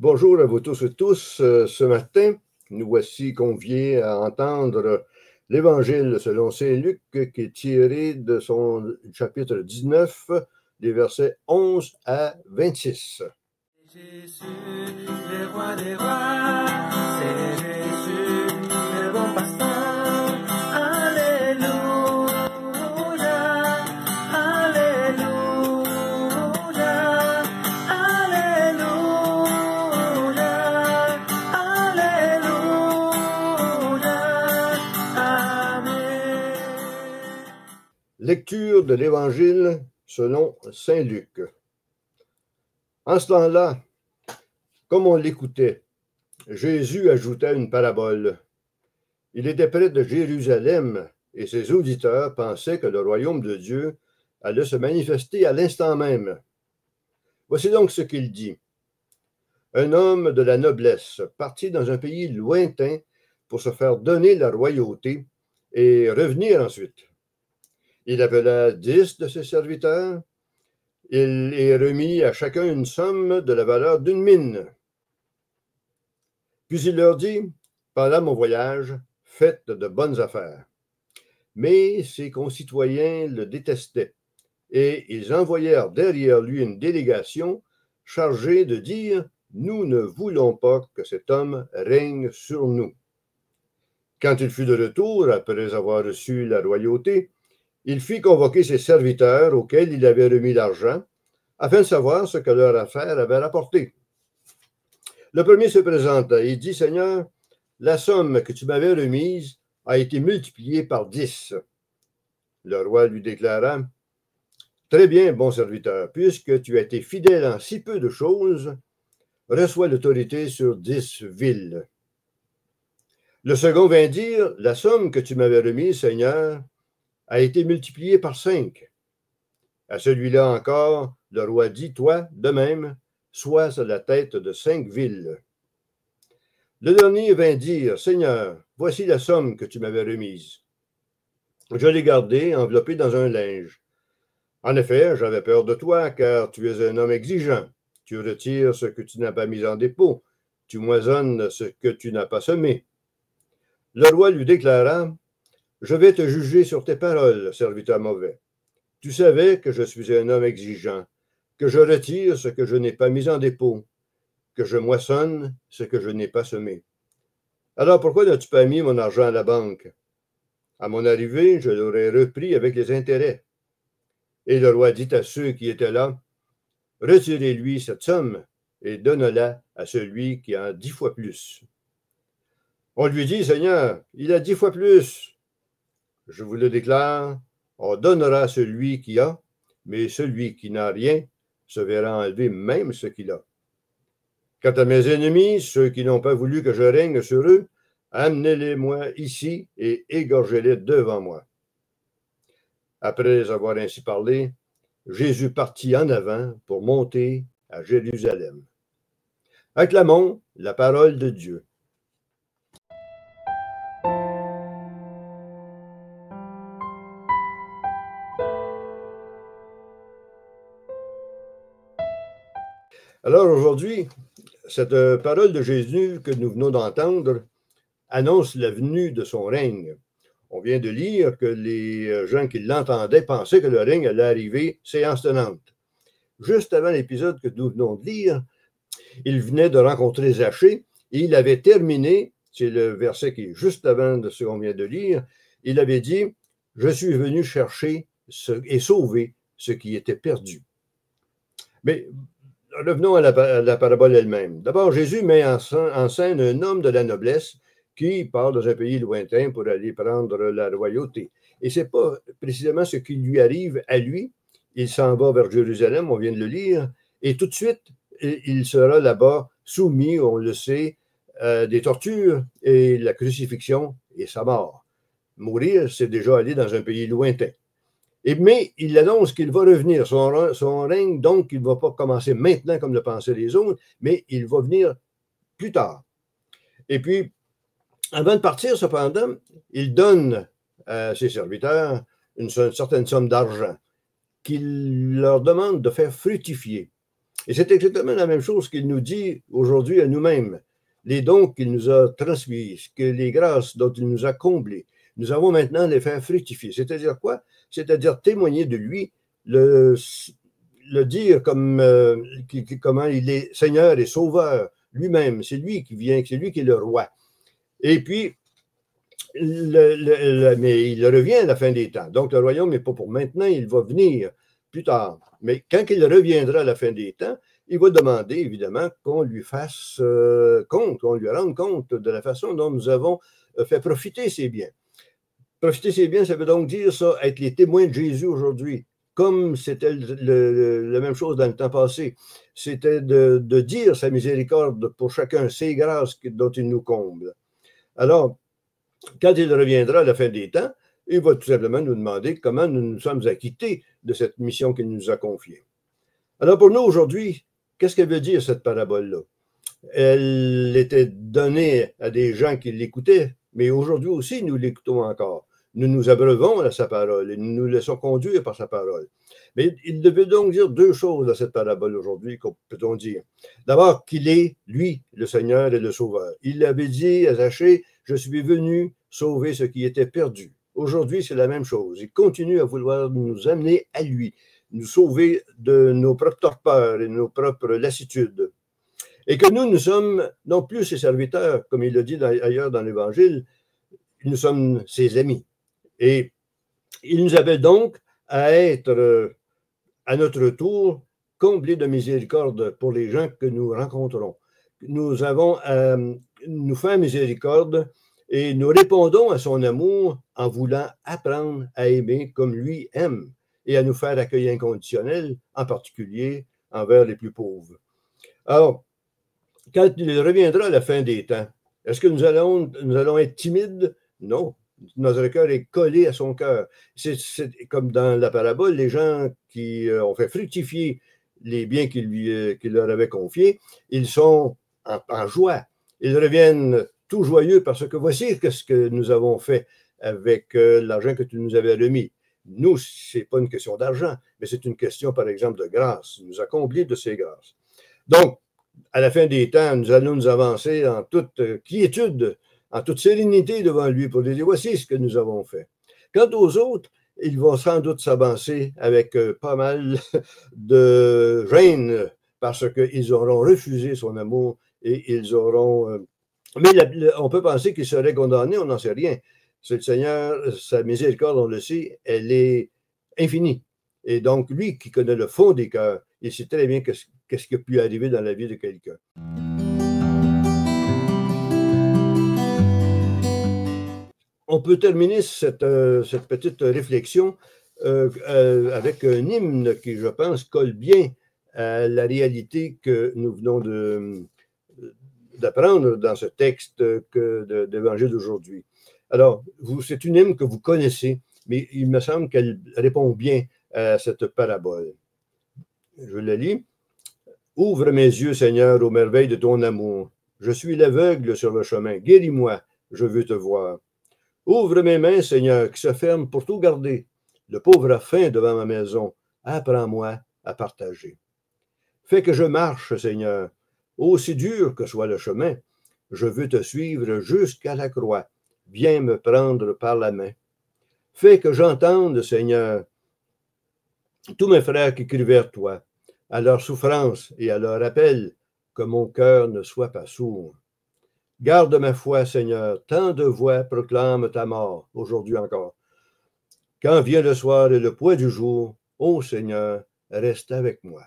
Bonjour à vous tous et tous. Ce matin, nous voici conviés à entendre l'Évangile selon saint Luc qui est tiré de son chapitre 19, des versets 11 à 26. Jésus, le roi des rois, c'est Jésus, le bon pasteur. Alléluia, Alléluia, Alléluia, Alléluia, Amen. Lecture de l'Évangile selon saint Luc. En ce temps-là, comme on l'écoutait, Jésus ajouta une parabole. Il était près de Jérusalem et ses auditeurs pensaient que le royaume de Dieu allait se manifester à l'instant même. Voici donc ce qu'il dit. Un homme de la noblesse partit dans un pays lointain pour se faire donner la royauté et revenir ensuite. Il appela 10 de ses serviteurs. Il les remit à chacun une somme de la valeur d'une mine. Puis il leur dit, pendant mon voyage, faites de bonnes affaires. Mais ses concitoyens le détestaient, et ils envoyèrent derrière lui une délégation chargée de dire, nous ne voulons pas que cet homme règne sur nous. Quand il fut de retour, après avoir reçu la royauté, il fit convoquer ses serviteurs auxquels il avait remis l'argent, afin de savoir ce que leur affaire avait rapporté. Le premier se présenta et dit, Seigneur, la somme que tu m'avais remise a été multipliée par 10. Le roi lui déclara, très bien, bon serviteur, puisque tu as été fidèle en si peu de choses, reçois l'autorité sur 10 villes. Le second vint dire, la somme que tu m'avais remise, Seigneur, a été multipliée par 5. À celui-là encore, le roi dit, toi, de même, sois à la tête de 5 villes. Le dernier vint dire, Seigneur, voici la somme que tu m'avais remise. Je l'ai gardée, enveloppée dans un linge. En effet, j'avais peur de toi, car tu es un homme exigeant. Tu retires ce que tu n'as pas mis en dépôt. Tu moissonnes ce que tu n'as pas semé. Le roi lui déclara, je vais te juger sur tes paroles, serviteur mauvais. Tu savais que je suis un homme exigeant, que je retire ce que je n'ai pas mis en dépôt, que je moissonne ce que je n'ai pas semé. Alors pourquoi n'as-tu pas mis mon argent à la banque? À mon arrivée, je l'aurais repris avec les intérêts. Et le roi dit à ceux qui étaient là, retirez-lui cette somme et donne-la à celui qui a 10 fois plus. On lui dit, Seigneur, il a 10 fois plus. Je vous le déclare, on donnera à celui qui a, mais celui qui n'a rien se verra enlever même ce qu'il a. Quant à mes ennemis, ceux qui n'ont pas voulu que je règne sur eux, amenez-les-moi ici et égorgez-les devant moi. Après avoir ainsi parlé, Jésus partit en avant pour monter à Jérusalem. Acclamons la parole de Dieu. Alors aujourd'hui, cette parole de Jésus que nous venons d'entendre annonce la venue de son règne. On vient de lire que les gens qui l'entendaient pensaient que le règne allait arriver séance tenante. Juste avant l'épisode que nous venons de lire, il venait de rencontrer Zachée et il avait terminé, c'est le verset qui est juste avant de ce qu'on vient de lire, il avait dit « Je suis venu chercher et sauver ce qui était perdu ». Mais revenons à la parabole elle-même. D'abord, Jésus met en scène un homme de la noblesse qui part dans un pays lointain pour aller prendre la royauté. Et ce n'est pas précisément ce qui lui arrive à lui. Il s'en va vers Jérusalem, on vient de le lire, et tout de suite, il sera là-bas soumis, on le sait, à des tortures et la crucifixion et sa mort. Mourir, c'est déjà aller dans un pays lointain. Mais il annonce qu'il va revenir. Son règne, donc, il ne va pas commencer maintenant comme le pensaient les autres, mais il va venir plus tard. Et puis, avant de partir, cependant, il donne à ses serviteurs une certaine somme d'argent qu'il leur demande de faire fructifier. Et c'est exactement la même chose qu'il nous dit aujourd'hui à nous-mêmes. Les dons qu'il nous a transmis, que les grâces dont il nous a comblés, nous avons maintenant les faire fructifier. C'est-à-dire quoi? C'est-à-dire témoigner de lui, le dire comme, comment il est Seigneur et Sauveur lui-même. C'est lui qui vient, c'est lui qui est le roi. Et puis, mais il revient à la fin des temps. Donc, le royaume n'est pas pour maintenant, il va venir plus tard. Mais quand il reviendra à la fin des temps, il va demander, évidemment, qu'on lui fasse compte, qu'on lui rende compte de la façon dont nous avons fait profiter ses biens. Profiter ses biens, ça veut donc dire ça, être les témoins de Jésus aujourd'hui, comme c'était la même chose dans le temps passé. C'était de dire sa miséricorde pour chacun, ses grâces dont il nous comble. Alors, quand il reviendra à la fin des temps, il va tout simplement nous demander comment nous nous sommes acquittés de cette mission qu'il nous a confiée. Alors pour nous aujourd'hui, qu'est-ce qu'elle veut dire cette parabole-là? Elle était donnée à des gens qui l'écoutaient, mais aujourd'hui aussi nous l'écoutons encore. Nous nous abreuvons à sa parole et nous nous laissons conduire par sa parole. Mais il devait donc dire deux choses à cette parabole aujourd'hui, peut-on dire. D'abord, qu'il est, lui, le Seigneur et le Sauveur. Il avait dit à Zachée, je suis venu sauver ce qui était perdu. Aujourd'hui, c'est la même chose. Il continue à vouloir nous amener à lui, nous sauver de nos propres torpeurs et de nos propres lassitudes. Et que nous sommes non plus ses serviteurs, comme il le dit ailleurs dans l'Évangile, nous sommes ses amis. Et il nous appelle donc à être, à notre tour, comblés de miséricorde pour les gens que nous rencontrons. Nous avons à nous faire miséricorde et nous répondons à son amour en voulant apprendre à aimer comme lui aime et à nous faire accueil inconditionnel, en particulier envers les plus pauvres. Alors, quand il reviendra à la fin des temps, est-ce que nous allons être timides? Non. Notre cœur est collé à son cœur. C'est comme dans la parabole, les gens qui ont fait fructifier les biens qu'il leur avait confiés, ils sont en joie. Ils reviennent tout joyeux parce que voici ce que nous avons fait avec l'argent que tu nous avais remis. Nous, ce n'est pas une question d'argent, mais c'est une question, par exemple, de grâce. Il nous a comblés de ses grâces. Donc, à la fin des temps, nous allons nous avancer en toute quiétude, en toute sérénité devant lui pour lui dire, voici ce que nous avons fait. Quant aux autres, ils vont sans doute s'avancer avec pas mal de gêne parce qu'ils auront refusé son amour et ils auront... Mais on peut penser qu'ils seraient condamnés, on n'en sait rien. C'est le Seigneur, sa miséricorde, on le sait, elle est infinie. Et donc, lui qui connaît le fond des cœurs, il sait très bien qu'est-ce qui a pu arriver dans la vie de quelqu'un. On peut terminer cette petite réflexion avec un hymne qui, je pense, colle bien à la réalité que nous venons d'apprendre dans ce texte d'évangile d'aujourd'hui. Alors, c'est une hymne que vous connaissez, mais il me semble qu'elle répond bien à cette parabole. Je la lis. Ouvre mes yeux, Seigneur, aux merveilles de ton amour. Je suis l'aveugle sur le chemin. Guéris-moi, je veux te voir. Ouvre mes mains, Seigneur, qui se ferment pour tout garder. Le pauvre a faim devant ma maison. Apprends-moi à partager. Fais que je marche, Seigneur. Aussi dur que soit le chemin, je veux te suivre jusqu'à la croix. Viens me prendre par la main. Fais que j'entende, Seigneur, tous mes frères qui crient vers toi, à leur souffrance et à leur appel, que mon cœur ne soit pas sourd. Garde ma foi, Seigneur, tant de voix proclament ta mort, aujourd'hui encore. Quand vient le soir et le poids du jour, ô Seigneur, reste avec moi.